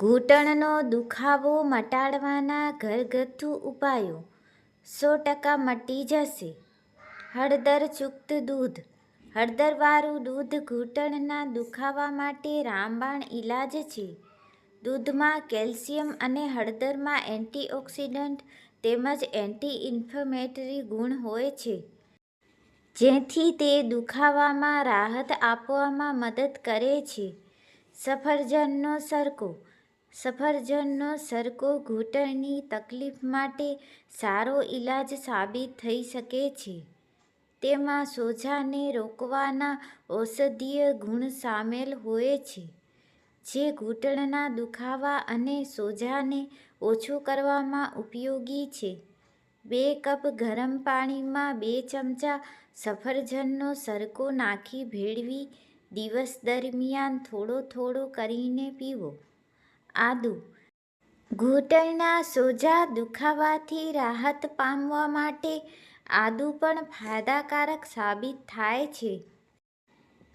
ઘૂંટણનો દુખાવો મટાડવાના ઘરગથ્થુ ઉપાયો 100% મટી જશે. હળદરયુક્ત દૂધ. હળદરવાળું દૂધ ઘૂંટણના દુખાવા માટે રામબાણ ઈલાજ છે. દૂધમાં કેલ્શિયમ અને હળદરમાં એન્ટીઓક્સિડન્ટ તેમજ એન્ટી ઇન્ફ્લેમેટરી ગુણ હોય છે, જેથી તે દુખાવામાં રાહત આપવામાં મદદ કરે છે. સફરજનનો સરકો. સફરજનનો સરકો ઘૂંટણની તકલીફ માટે સારો ઈલાજ સાબિત થઈ શકે છે. તેમાં સોજાને રોકવાના ઔષધીય ગુણ સામેલ હોય છે, જે ઘૂંટણના દુખાવા અને સોજાને ઓછું કરવામાં ઉપયોગી છે. 2 કપ ગરમ પાણીમાં 2 ચમચા સફરજનનો સરકો નાખી ભેળવી દિવસ દરમિયાન થોડો થોડો કરીને પીવો. આદુ. ઘૂંટણના સોજા દુખાવાથી રાહત પામવા માટે આદુ પણ ફાયદાકારક સાબિત થાય છે.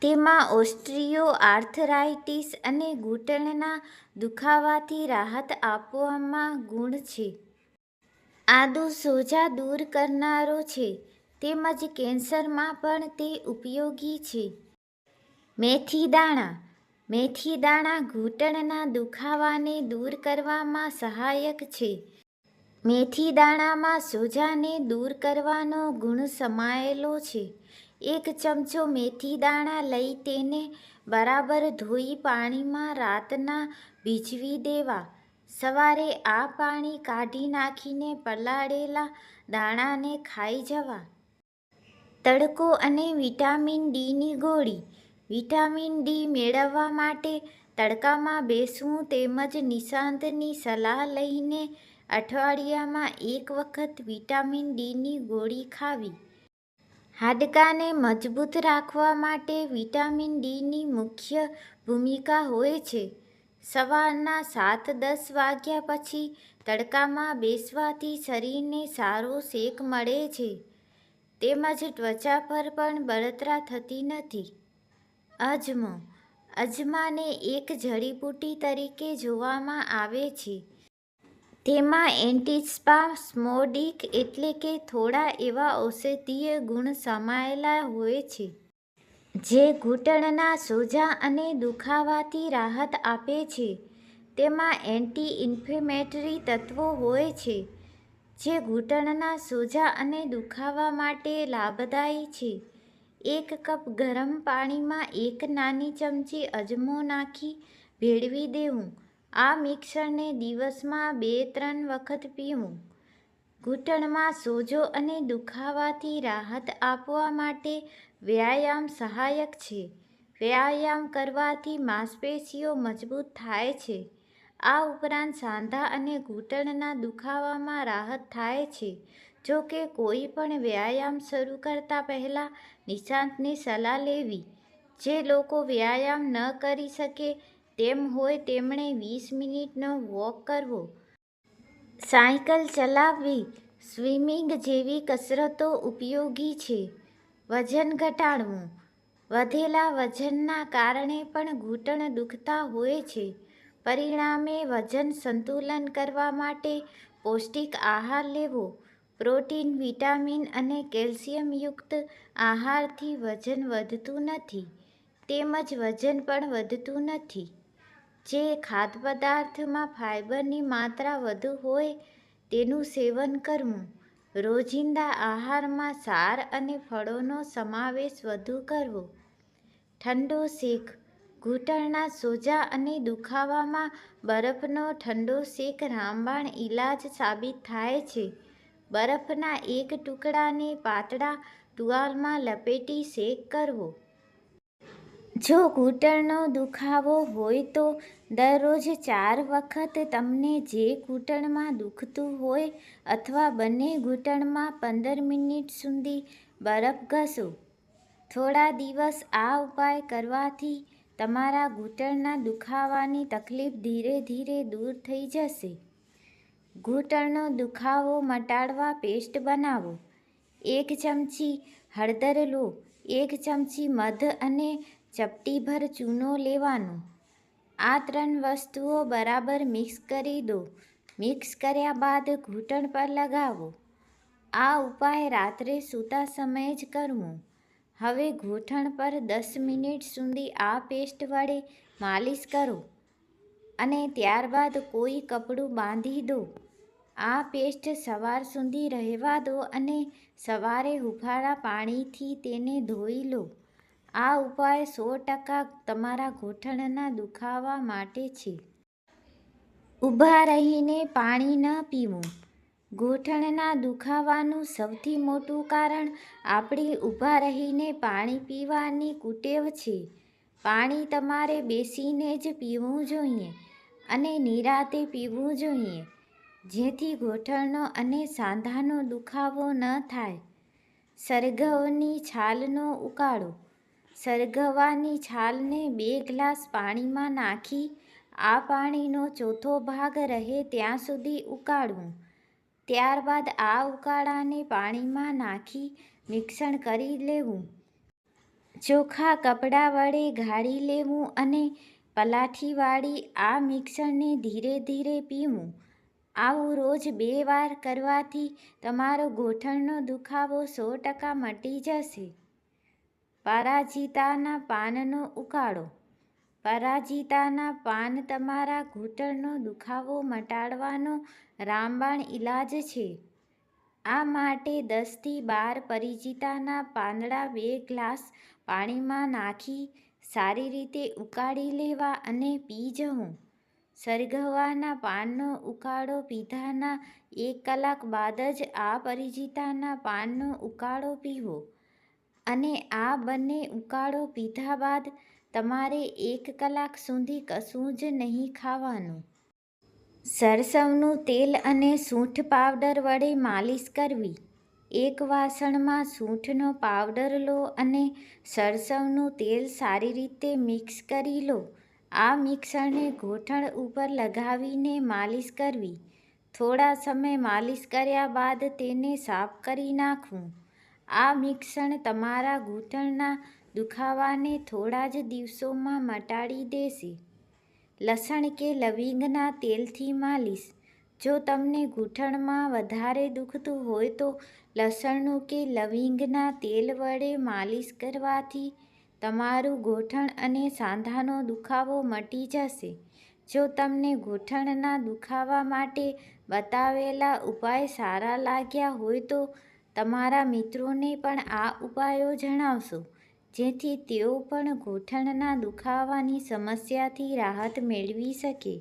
તેમાં ઓસ્ટિયો આર્થરાઇટિસ અને ઘૂંટણના દુખાવાથી રાહત આપવામાં ગુણ છે. આદુ સોજા દૂર કરનારો છે, તેમજ કેન્સરમાં પણ તે ઉપયોગી છે. મેથી દાણા. મેથી દાણા ઘૂંટણના દુખાવાને દૂર કરવામાં સહાયક છે. મેથી દાણામાં સોજાને દૂર કરવાનો ગુણ સમાયેલો છે. 1 ચમચો મેથી દાણા લઈ તેને બરાબર ધોઈ પાણીમાં રાતના ભીંજવી દેવા. સવારે આ પાણી કાઢી નાખીને પલાળેલા દાણાને ખાઈ જવા. તડકો અને વિટામિન ડીની ગોળી. વિટામિન ડી મેળવવા માટે તડકામાં બેસવું તેમજ નિષ્ણાતની સલાહ લઈને અઠવાડિયામાં 1 વખત વિટામિન ડીની ગોળી ખાવી. હાડકાને મજબૂત રાખવા માટે વિટામિન ડીની મુખ્ય ભૂમિકા હોય છે. સવારના 7-10 વાગ્યા પછી તડકામાં બેસવાથી શરીરને સારો સેક મળે છે, તેમજ ત્વચા પર પણ બળતરા થતી નથી. અજમો. અજમાને એક જડીબુટ્ટી તરીકે જોવામાં આવે છે. તેમાં એન્ટિસ્પાસ્મોડિક એટલે કે થોડા એવા ઔષધીય ગુણ સમાયેલા હોય છે, જે ઘૂંટણના સોજા અને દુખાવાથી રાહત આપે છે. તેમાં એન્ટી ઇન્ફ્લેમેટરી તત્વો હોય છે, જે ઘૂંટણના સોજા અને દુખાવા માટે લાભદાયી છે. 1 કપ ગરમ પાણીમાં 1 નાની ચમચી અજમો નાખી ભેળવી દેવું. આ મિશ્રણને દિવસમાં 2-3 વખત પીવું. ઘૂંટણમાં સોજો અને દુખાવાથી રાહત આપવા માટે વ્યાયામ સહાયક છે. વ્યાયામ કરવાથી માંસપેશીઓ મજબૂત થાય છે. આ ઉપરાંત સાંધા અને ઘૂંટણના દુખાવામાં રાહત થાય છે. જો કે, કોઈ પણ વ્યાયામ શરૂ કરતા પહેલા નિષ્ણાતની સલાહ લેવી. જે લોકો વ્યાયામ ન કરી શકે તેમ હોય તેમણે 20 મિનિટનો વોક કરવો. સાયકલ ચલાવવી, સ્વિમિંગ જેવી કસરતો ઉપયોગી છે. વજન ઘટાડવું. વધેલા વજનના કારણે પણ ઘૂંટણ દુખતા હોય છે. પરિણામે વજન સંતુલન કરવા માટે પૌષ્ટિક આહાર લેવો. પ્રોટીન, વિટામિન અને કેલ્શિયમયુક્ત આહારથી વજન વધતું નથી, તેમજ વજન પણ વધતું નથી. જે ખાદ્યપદાર્થમાં ફાઇબરની માત્રા વધુ હોય તેનું સેવન કરવું. રોજિંદા આહારમાં સાર અને ફળોનો સમાવેશ વધુ કરવો. ઠંડો શેક. ઘૂંટણના સોજા અને દુખાવામાં બરફનો ઠંડો શેક રામબાણ ઈલાજ સાબિત થાય છે. બરફના એક ટુકડાને પાતળા ટુવાલમાં લપેટી શેક કરવો. જો ઘૂંટણનો દુખાવો હોય તો દરરોજ 4 વખત તમને જે ઘૂંટણમાં દુખતું હોય અથવા બંને ઘૂંટણમાં 15 મિનિટ સુધી બરફ ઘસો. થોડા દિવસ આ ઉપાય કરવાથી તમારા ઘૂંટણના દુખાવાની તકલીફ ધીરે ધીરે દૂર થઈ જશે. ઘૂંટણનો દુખાવો મટાડવા પેસ્ટ બનાવો. 1 ચમચી હળદર લો. 1 ચમચી મધ અને ચપટીભર ચૂનો લેવાનો. આ 3 વસ્તુઓ બરાબર મિક્સ કરી દો. મિક્સ કર્યા બાદ ઘૂંટણ પર લગાવો. આ ઉપાય રાત્રે સૂતા સમયે જ કરવો. હવે ઘૂંટણ પર 10 મિનિટ સુધી આ પેસ્ટ વડે માલિશ કરો અને ત્યારબાદ કોઈ કપડું બાંધી દો. આ પેસ્ટ સવાર સુધી રહેવા દો અને સવારે હૂંફાળા પાણીથી તેને ધોઈ લો. આ ઉપાય 100% તમારા ઘૂંટણના દુખાવા માટે છે. ઊભા રહીને પાણી ન પીવું. ઘૂંટણના દુખાવાનું સૌથી મોટું કારણ આપણી ઊભા રહીને પાણી પીવાની કુટેવ છે. પાણી તમારે બેસીને જ પીવું જોઈએ અને નિરાંતે પીવું જોઈએ, જેથી ઘૂંટણનો અને સાંધાનો દુખાવો ન થાય. સરગવાની છાલનો ઉકાળો. સરગવાની છાલને 2 ગ્લાસ પાણીમાં નાખી આ પાણીનો ચોથો ભાગ રહે ત્યાં સુધી ઉકાળવું. ત્યારબાદ આ ઉકાળાને પાણીમાં નાખી મિશ્રણ કરી લેવું. ચોખ્ખા કપડાં વડે ગાળી લેવું અને પલાઠી વાળી આ મિશ્રણને ધીરે ધીરે પીવું. આવું રોજ 2 વાર કરવાથી તમારો ઘૂંટણનો દુખાવો 100% મટી જશે. પરાજિતાના પાનનો ઉકાળો. પરાજિતાના પાન તમારા ઘૂંટણનો દુખાવો મટાડવાનો રામબાણ ઇલાજ છે. આ માટે 10 થી 12 પરિજિતાના પાંદડા 2 ગ્લાસ પાણીમાં નાખી સારી રીતે ઉકાળી લેવા અને પી જવું. સરગવાના પાનનો ઉકાળો પીધાના 1 કલાક બાદ જ આ પરિજિતાના પાનનો ઉકાળો પીવો અને આ બંને ઉકાળો પીધા બાદ તમારે 1 કલાક સુધી કશું જ નહીં ખાવાનું. સરસવનું તેલ અને સૂંઠ પાવડર વડે માલિશ કરવી. એક વાસણમાં સૂંઠનો પાવડર લો અને સરસવનું તેલ સારી રીતે મિક્સ કરી લો. આ મિશ્રણને ઘૂંટણ ઉપર લગાવીને માલિશ કરવી. થોડા સમય માલિશ કર્યા બાદ તેને સાફ કરી નાખવું. આ મિશ્રણ તમારા ઘૂંટણના દુખાવાને થોડા જ દિવસોમાં મટાડી દેશે. લસણ કે લવિંગના તેલથી માલિશ. જો તમને ઘૂંટણમાં વધારે દુખતું હોય તો લસણનું કે લવિંગના તેલ વડે માલિશ કરવાથી તમારું ઘૂંટણ અને સાંધાનો દુખાવો મટી જશે. જો તમને ઘૂંટણના દુખાવા માટે બતાવેલા ઉપાય સારા લાગ્યા હોય તો તમારા મિત્રોને પણ આ ઉપાયો જણાવશો, જેથી તેઓ પણ ઘૂંટણના દુખાવાની સમસ્યાથી રાહત મેળવી શકે.